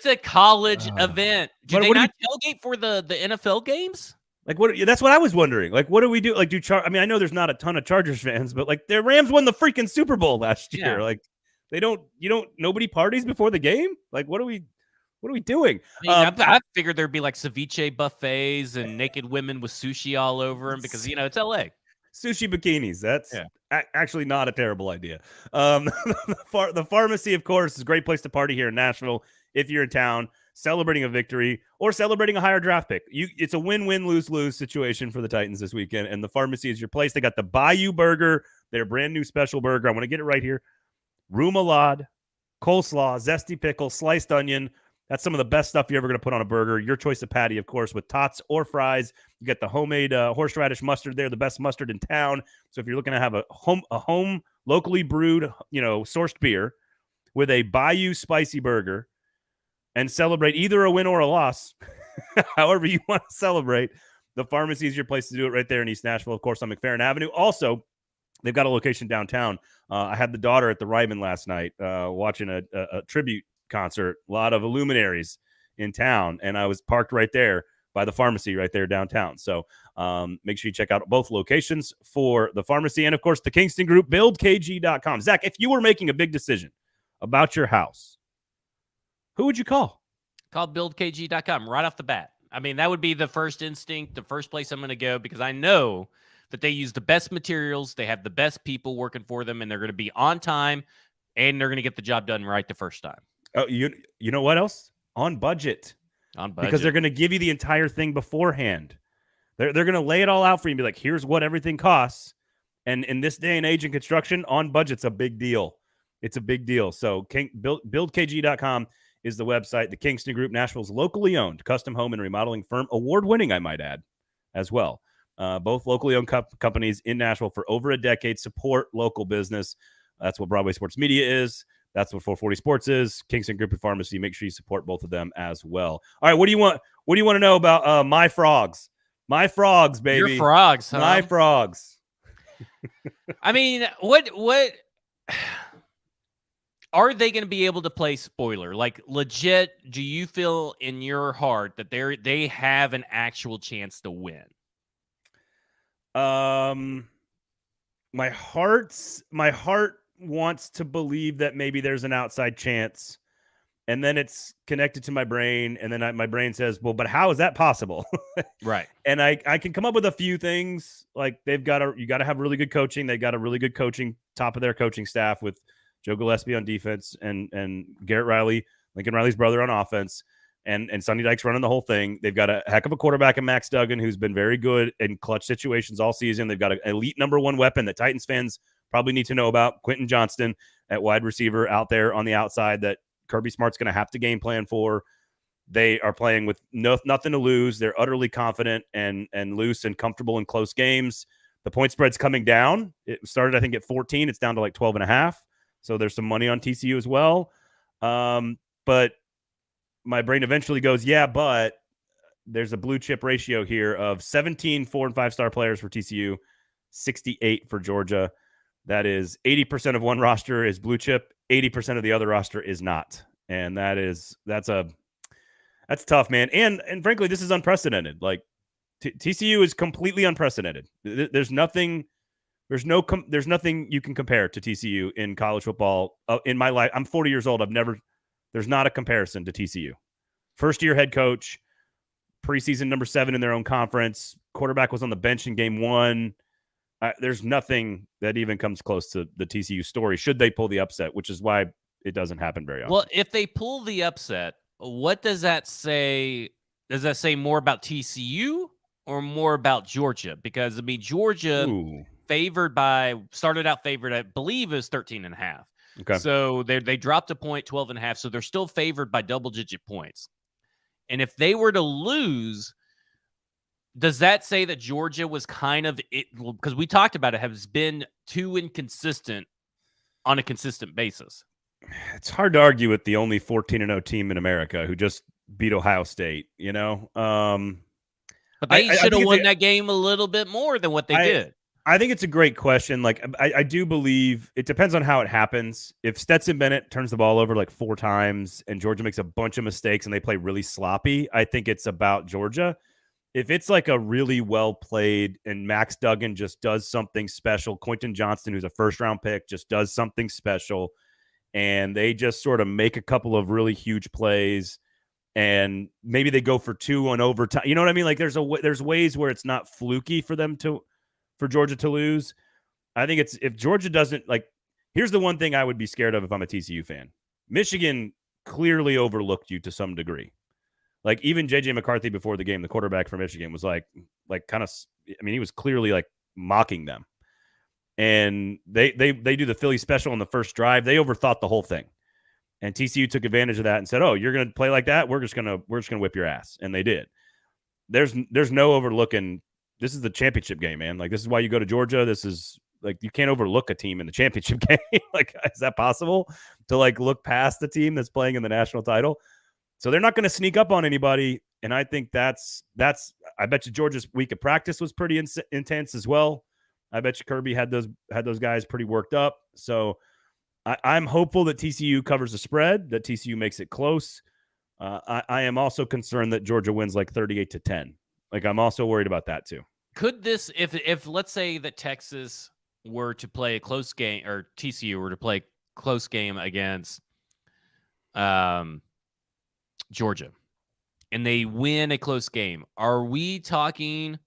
a college event. Do they not tailgate for the NFL games? Like what? That's what I was wondering. Like, what do we do? Like, I mean, I know there's not a ton of Chargers fans, but like, the Rams won the freaking Super Bowl last year. Yeah. Like, nobody parties before the game. Like, what are we doing? I figured there'd be like ceviche buffets and naked women with sushi all over them because it's LA. Sushi bikinis. That's actually not a terrible idea. The pharmacy, of course, is a great place to party here in Nashville. If you're in town, celebrating a victory or celebrating a higher draft pick. It's a win-win, lose-lose situation for the Titans this weekend, and the pharmacy is your place. They got the Bayou Burger, their brand new special burger. I want to get it right here. remoulade, coleslaw, zesty pickle, sliced onion. That's some of the best stuff you're ever going to put on a burger. Your choice of patty, of course, with tots or fries. You get the homemade horseradish mustard there, the best mustard in town. So if you're looking to have a home locally brewed, sourced beer with a Bayou spicy burger and celebrate either a win or a loss, however you want to celebrate, the Pharmacy is your place to do it right there in East Nashville, of course, on McFerrin Avenue. Also, they've got a location downtown. I had the daughter at the Ryman last night watching a tribute concert, a lot of luminaries in town, and I was parked right there by the Pharmacy right there downtown. So make sure you check out both locations for the Pharmacy and, of course, the Kingston Group, buildkg.com. Zach, if you were making a big decision about your house, who would you call? Call buildkg.com right off the bat. I mean, that would be the first instinct, the first place I'm going to go, because I know that they use the best materials, they have the best people working for them, and they're going to be on time, and they're going to get the job done right the first time. Oh, you know what else? On budget. On budget. Because they're going to give you the entire thing beforehand. They're going to lay it all out for you and be like, here's what everything costs. And in this day and age in construction, on budget's a big deal. It's a big deal. So buildkg.com is the website. The Kingston Group, Nashville's locally owned custom home and remodeling firm, award-winning, I might add, as well. Both locally owned companies in Nashville for over a decade, support local business. That's what Broadway Sports Media is. That's what 440 Sports is. Kingston Group and Pharmacy. Make sure you support both of them as well. All right, what do you want? What do you want to know about my frogs? My frogs, baby. Your frogs, huh? My frogs. I mean, what are they going to be able to play spoiler? Like, legit, do you feel in your heart that they have an actual chance to win? My heart wants to believe that maybe there's an outside chance, and then it's connected to my brain, and then my brain says, well, but how is that possible? Right. And I can come up with a few things. Like, you got to have really good coaching. They got a really good coaching, top of their coaching staff, with Joe Gillespie on defense and Garrett Riley, Lincoln Riley's brother, on offense, and Sonny Dykes running the whole thing. They've got a heck of a quarterback in Max Duggan, who's been very good in clutch situations all season. They've got an elite number one weapon that Titans fans probably need to know about, Quentin Johnston at wide receiver out there on the outside, that Kirby Smart's going to have to game plan for. They are playing with nothing to lose. They're utterly confident and loose and comfortable in close games. The point spread's coming down. It started, I think, at 14. It's down to like 12.5. So there's some money on TCU as well. But my brain eventually goes, yeah, but there's a blue chip ratio here of 17 4- and 5-star players for TCU, 68 for Georgia. That is 80% of one roster is blue chip, 80% of the other roster is not. And that's tough, man. And frankly, this is unprecedented. Like, TCU is completely unprecedented. There's nothing you can compare to TCU in college football. In my life, I'm 40 years old. There's not a comparison to TCU. First year head coach, preseason number 7 in their own conference. Quarterback was on the bench in game 1. There's nothing that even comes close to the TCU story, should they pull the upset, which is why it doesn't happen very often. Well, if they pull the upset, what does that say? Does that say more about TCU or more about Georgia? Because, I mean, Georgia started out favored, I believe it was 13.5. Okay. So they dropped a point, 12.5. So they're still favored by double-digit points. And if they were to lose, does that say that Georgia was kind of it? Because we talked about it, has been too inconsistent on a consistent basis. It's hard to argue with the only 14-0 team in America who just beat Ohio State, you know? But they should have won that game a little bit more than what they did. I think it's a great question. Like, I do believe it depends on how it happens. If Stetson Bennett turns the ball over like 4 times and Georgia makes a bunch of mistakes and they play really sloppy, I think it's about Georgia. If it's like a really well played and Max Duggan just does something special, Quentin Johnston, who's a first-round pick, just does something special, and they just sort of make a couple of really huge plays, and maybe they go for 2 on overtime. You know what I mean? Like, there's ways where it's not fluky for Georgia to lose. I think it's, if Georgia doesn't, like, here's the one thing I would be scared of if I'm a TCU fan. Michigan clearly overlooked you to some degree. Like, even JJ McCarthy before the game, the quarterback for Michigan, was like kind of, I mean, he was clearly like mocking them. and they do the Philly special on the first drive. They overthought the whole thing, and TCU took advantage of that and said, "Oh, you're going to play like that? We're just gonna whip your ass," and they did. There's no overlooking. This is the championship game, man. Like, this is why you go to Georgia. This is like, you can't overlook a team in the championship game. Like, is that possible to like look past the team that's playing in the national title? So they're not going to sneak up on anybody. And I think that's, I bet you Georgia's week of practice was pretty intense as well. I bet you Kirby had those guys pretty worked up. So I'm hopeful that TCU covers the spread, that TCU makes it close. I am also concerned that Georgia wins like 38-10. Like, I'm also worried about that too. Could this, if let's say that Texas were to play a close game, or TCU were to play a close game against Georgia, and they win a close game, are we talking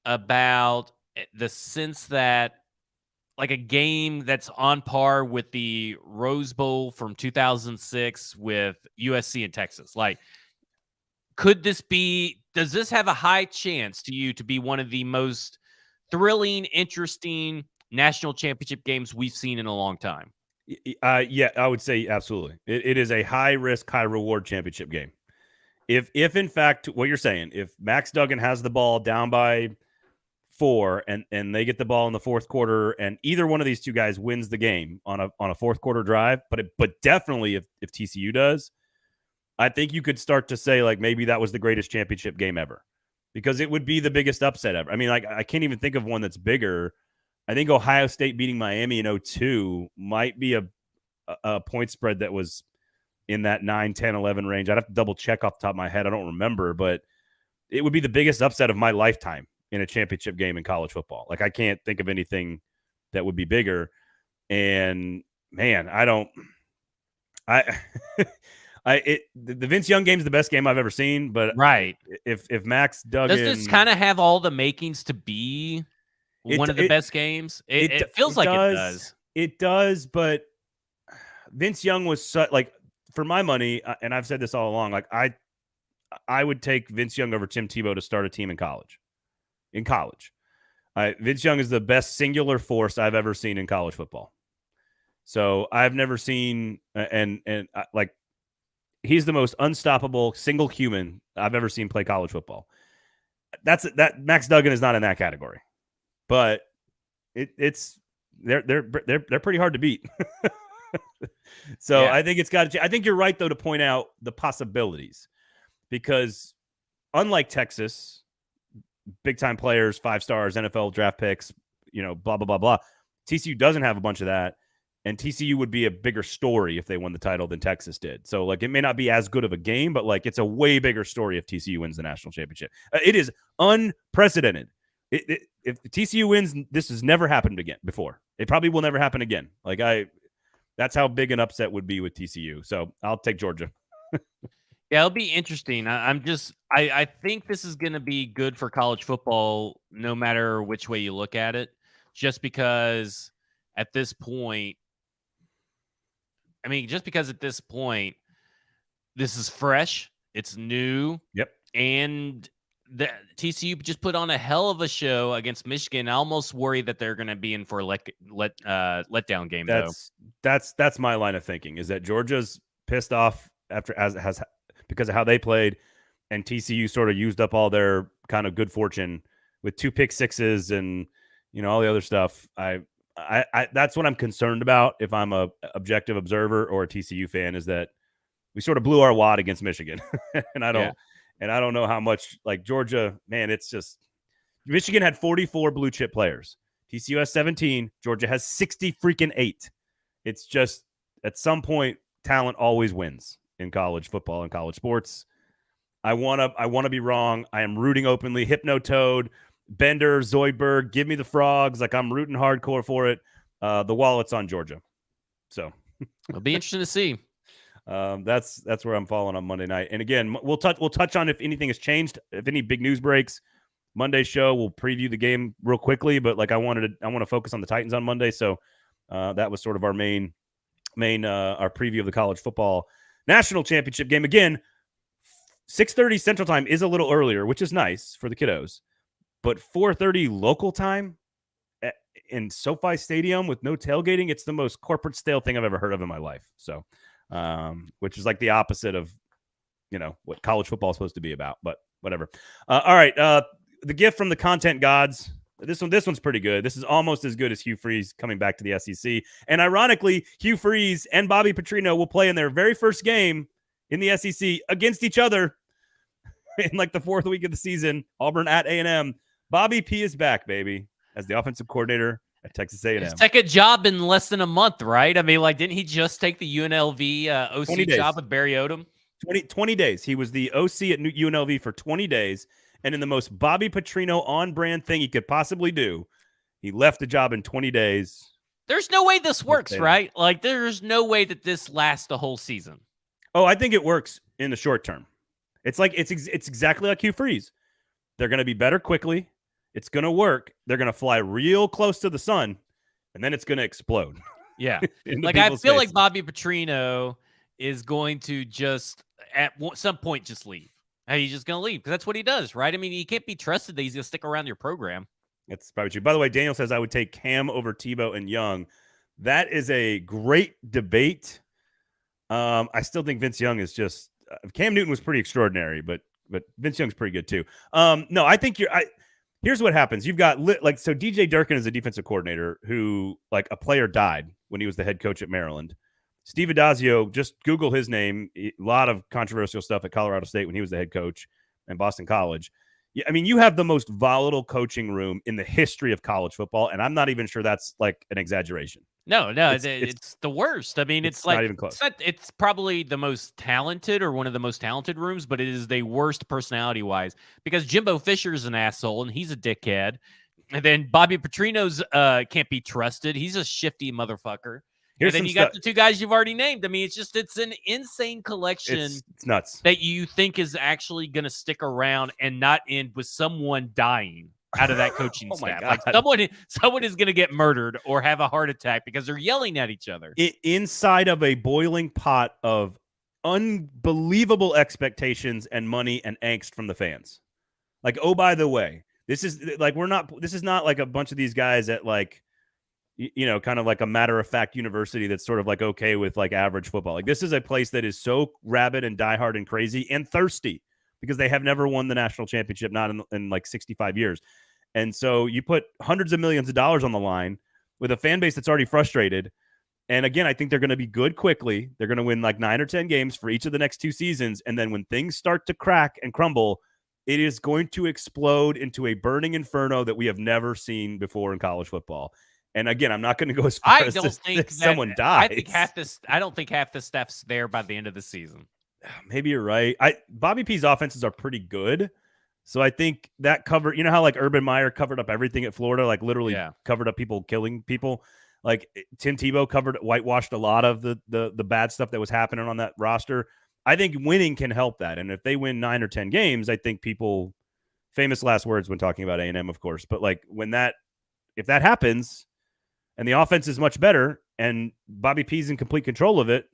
about the sense that like a game that's on par with the Rose Bowl from 2006 with USC and Texas? Like, could this be, does this have a high chance to you to be one of the most thrilling, interesting national championship games we've seen in a long time? Yeah, I would say absolutely. It is a high risk, high reward championship game. If in fact what you're saying, if Max Duggan has the ball down by 4 and they get the ball in the fourth quarter, and either one of these two guys wins the game on a fourth quarter drive, but definitely if TCU does, I think you could start to say like maybe that was the greatest championship game ever, because it would be the biggest upset ever. I mean, like, I can't even think of one that's bigger. I think Ohio State beating Miami in 2002 might be a point spread that was in that 9, 10, 11 range. I'd have to double check off the top of my head. I don't remember, but it would be the biggest upset of my lifetime in a championship game in college football. Like, I can't think of anything that would be bigger. And man, the Vince Young game is the best game I've ever seen, but right. If Max Duggan, does this kind of have all the makings to be one of the best games? It feels like it does. It does, but Vince Young was like, for my money, and I've said this all along, like I would take Vince Young over Tim Tebow to start a team in college. Vince Young is the best singular force I've ever seen in college football. So I've never seen, and like, he's the most unstoppable single human I've ever seen play college football. That Max Duggan is not in that category, but they're pretty hard to beat. So yeah. I think it's got. I think you're right though to point out the possibilities, because unlike Texas, big time players, 5 stars, NFL draft picks, blah blah blah blah. TCU doesn't have a bunch of that, and TCU would be a bigger story if they won the title than Texas did. So like, it may not be as good of a game, but like, it's a way bigger story if TCU wins the national championship. It is unprecedented. If TCU wins, this has never happened again before. It probably will never happen again. Like, that's how big an upset would be with TCU. So I'll take Georgia. Yeah, it'll be interesting. I think this is going to be good for college football, no matter which way you look at it, just because at this point, this is fresh, it's new. Yep. And the TCU just put on a hell of a show against Michigan. I almost worry that they're going to be in for a letdown game. That's my line of thinking, is that Georgia's pissed off because of how they played, and TCU sort of used up all their kind of good fortune with 2 pick sixes and all the other stuff. I that's what I'm concerned about if I'm a objective observer or a TCU fan, is that we sort of blew our wad against Michigan. And I don't know how much, like, Georgia, man, it's just, Michigan had 44 blue chip players. TCU has 17. Georgia has 60 freaking 8. It's just, at some point, talent always wins in college football and college sports. I want to be wrong. I am rooting openly. Hypno Toad, Bender, Zoidberg, give me the frogs. Like, I'm rooting hardcore for it. The wallet's on Georgia. So it'll be interesting to see. That's where I'm falling on Monday night. And again, we'll touch on if anything has changed, if any big news breaks. Monday's show, we'll preview the game real quickly, but like, I want to focus on the Titans on Monday. So that was sort of our main our preview of the college football national championship game. Again, 6:30 Central Time is a little earlier, which is nice for the kiddos, but 4:30 local time, in SoFi Stadium with no tailgating. It's the most corporate stale thing I've ever heard of in my life. So, which is like the opposite of, what college football is supposed to be about, but whatever. All right. The gift from the content gods. This one's pretty good. This is almost as good as Hugh Freeze coming back to the SEC. And ironically, Hugh Freeze and Bobby Petrino will play in their very first game in the SEC against each other in like the 4th week of the season. Auburn at A&M. Bobby P is back, baby, as the offensive coordinator at Texas A&M. His second job in less than a month, right? I mean, like, didn't he just take the UNLV OC job with Barry Odom? 20 days. He was the OC at UNLV for 20 days. And in the most Bobby Petrino on-brand thing he could possibly do, he left the job in 20 days. There's no way this works, right? Like, there's no way that this lasts the whole season. Oh, I think it works in the short term. It's like it's exactly like Hugh Freeze. They're going to be better quickly. It's going to work. They're going to fly real close to the sun, and then it's going to explode. Yeah. Like, I feel like Bobby Petrino is going to just, at some point, just leave. He's just going to leave because that's what he does, right? I mean, he can't be trusted that he's going to stick around your program. That's probably true. By the way, Daniel says I would take Cam over Tebow and Young. That is a great debate. I still think Vince Young is just Cam Newton was pretty extraordinary, but Vince Young's pretty good too. No, I think here's what happens. You've got so DJ Durkin is a defensive coordinator who, like, a player died when he was the head coach at Maryland. Steve Adazio, just Google his name. A lot of controversial stuff at Colorado State when he was the head coach and Boston College. Yeah, I mean, you have the most volatile coaching room in the history of college football, and I'm not even sure that's like an exaggeration. No, it's the worst. I mean, it's like, not even close. It's probably the most talented or one of the most talented rooms, but it is the worst personality-wise because Jimbo Fisher is an asshole and he's a dickhead. And then Bobby Petrino's can't be trusted. He's a shifty motherfucker. And then you got the two guys you've already named. I mean, it's an insane collection. It's nuts. That you think is actually going to stick around and not end with someone dying out of that coaching staff. Like someone is going to get murdered or have a heart attack because they're yelling at each other. Inside of a boiling pot of unbelievable expectations and money and angst from the fans. Like, oh, by the way, this is not like a bunch of these guys at like, kind of like a matter-of-fact university that's sort of like okay with like average football. Like, this is a place that is so rabid and diehard and crazy and thirsty because they have never won the national championship, not in like 65 years. And so you put hundreds of millions of dollars on the line with a fan base that's already frustrated. And again, I think they're going to be good quickly. They're going to win like 9 or 10 games for each of the next 2 seasons. And then when things start to crack and crumble, it is going to explode into a burning inferno that we have never seen before in college football. And again, I'm not going to go as far as to think someone dies. I don't think half the staff's there by the end of the season. Maybe you're right. Bobby P's offenses are pretty good. So I think that covered, how like Urban Meyer covered up everything at Florida, like literally covered up people killing people. Like Tim Tebow whitewashed a lot of the bad stuff that was happening on that roster. I think winning can help that. And if they win 9 or 10 games, I think people, famous last words when talking about A&M, of course, but like if that happens, and the offense is much better, and Bobby P's in complete control of it,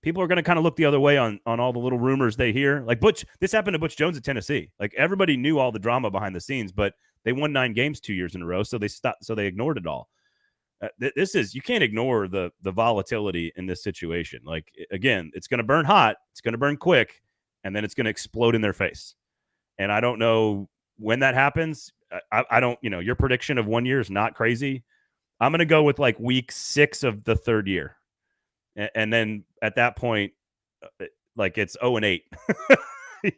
people are going to kind of look the other way on all the little rumors they hear. Like this happened to Butch Jones at Tennessee. Like everybody knew all the drama behind the scenes, but they won 9 games 2 years in a row, so they ignored it all. You can't ignore the volatility in this situation. Like, again, it's going to burn hot, it's going to burn quick, and then it's going to explode in their face. And I don't know when that happens. I don't, your prediction of 1 year is not crazy. I'm going to go with like week 6 of the 3rd year. And then at that point, like it's 0-8,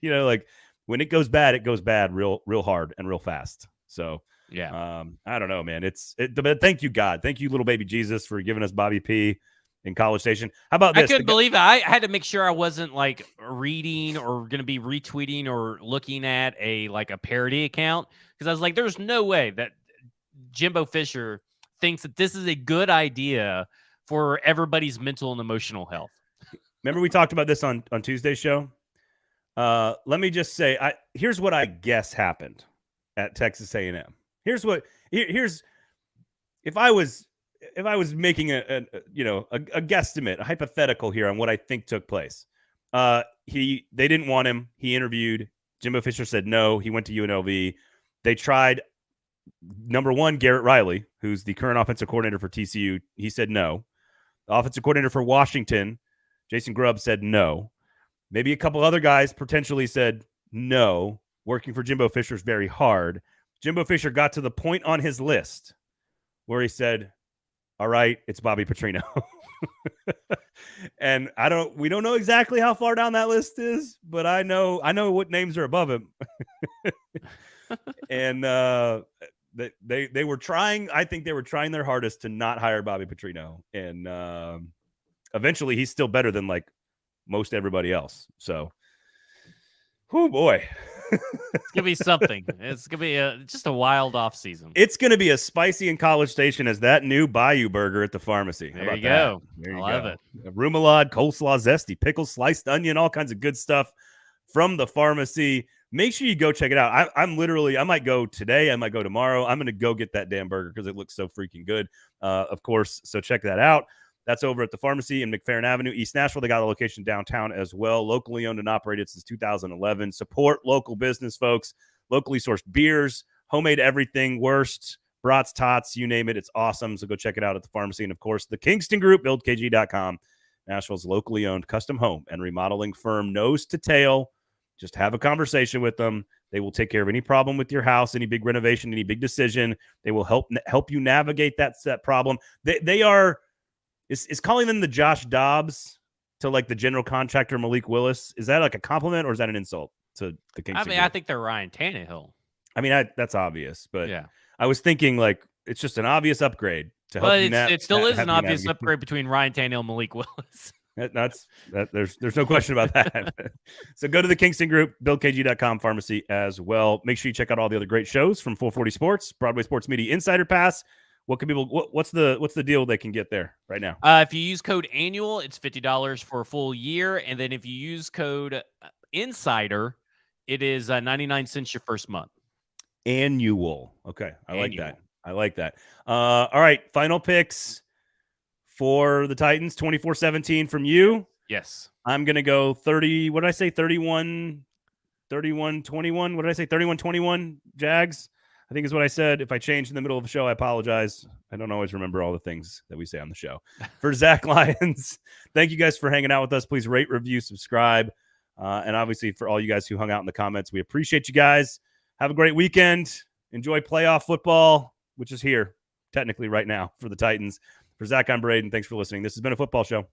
like when it goes bad real hard and real fast. So yeah, I don't know, man. But thank you, God. Thank you, little baby Jesus, for giving us Bobby P in College Station. How about this? I couldn't believe it. I had to make sure I wasn't like reading or going to be retweeting or looking at a parody account. Cause I was like, there's no way that Jimbo Fisher thinks that this is a good idea for everybody's mental and emotional health. Remember we talked about this on Tuesday's show? Let me just say, here's what I guess happened at Texas A&M. Here's if I was making a guesstimate, a hypothetical here on what I think took place. They didn't want him. He interviewed. Jimbo Fisher said no. He went to UNLV. They tried number one, Garrett Riley, who's the current offensive coordinator for TCU, he said no. The offensive coordinator for Washington, Jason Grubb, said no. Maybe a couple other guys potentially said no. Working for Jimbo Fisher is very hard. Jimbo Fisher got to the point on his list where he said, all right, it's Bobby Petrino. And we don't know exactly how far down that list is, but I know what names are above him. And they were trying, I think they were trying their hardest to not hire Bobby Petrino. And eventually he's still better than like most everybody else. So, oh boy. It's gonna be something. It's gonna be just a wild off season. It's gonna be as spicy in College Station as that new Bayou burger at the pharmacy. There you go. There you love it. Remoulade, coleslaw, zesty pickles, sliced onion, all kinds of good stuff from the pharmacy. Make sure you go check it out. I might go today. I might go tomorrow. I'm gonna go get that damn burger because it looks so freaking good. Of course, so check that out. That's over at the pharmacy in McFerrin Avenue, East Nashville. They got a location downtown as well. Locally owned and operated since 2011. Support local business, folks. Locally sourced beers, homemade everything, wursts, brats, tots, you name it. It's awesome. So go check it out at the pharmacy. And, of course, the Kingston Group, buildkg.com. Nashville's locally owned custom home and remodeling firm, nose to tail. Just have a conversation with them. They will take care of any problem with your house, any big renovation, any big decision. They will help you navigate that problem. They are... Is calling them the Josh Dobbs to like the general contractor Malik Willis, is that like a compliment or is that an insult to the Kingston Group? I think they're Ryan Tannehill. I mean, that's obvious, but yeah, I was thinking like it's just an obvious upgrade to help. It still is an obvious upgrade between Ryan Tannehill and Malik Willis. There's no question about that. So go to the Kingston Group, buildkg.com pharmacy as well. Make sure you check out all the other great shows from 440 Sports, Broadway Sports Media Insider Pass. What can people? What's the deal they can get there right now? If you use code annual, it's $50 for a full year, and then if you use code insider, it is 99 cents your first month. Annual. Okay, I like that. All right, final picks for the Titans. 24-17 from you. Yes, I'm gonna go 30. What did I say? 31-21. What did I say? 31-21. Jags. I think is what I said. If I changed in the middle of the show, I apologize. I don't always remember all the things that we say on the show. For Zach Lyons, thank you guys for hanging out with us. Please rate, review, subscribe. And obviously for all you guys who hung out in the comments, we appreciate you guys. Have a great weekend. Enjoy playoff football, which is here technically right now for the Titans. For Zach, I'm Braden. Thanks for listening. This has been a football show.